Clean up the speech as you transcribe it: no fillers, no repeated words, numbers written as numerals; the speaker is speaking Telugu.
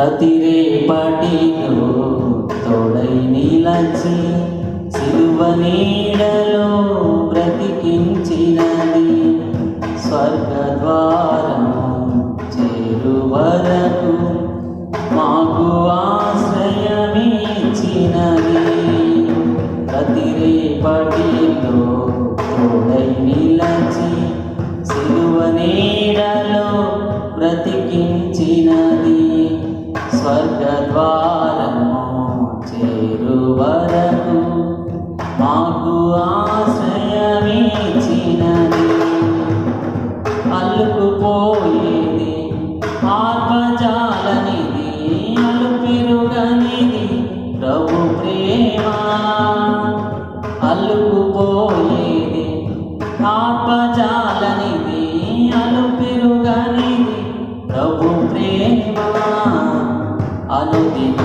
ప్రతి రేపటిలో తోడై నిలచి సిలువ నీడలో బ్రతికించినది. స్వర్గద్వారము చేరు వరకు మాకు ఆశ్రయమిచ్చినది. ప్రతి రేపటిలో తోడై నిలచి సిలువ నీడలో బ్రతికించినది. స్వర్గద్వారము చేరు వరకు మాకు ఆశ్రయమిచ్చినది. అల్లుకుపోయేది ఆత్మజాలనిది, అలుపెరుగనిది ప్రభు ప్రేమ. అల్లుకుపోయేది ఆత్మజాలనిది, అలుపెరుగనిది ప్రభు ప్రేమ. అనుదిన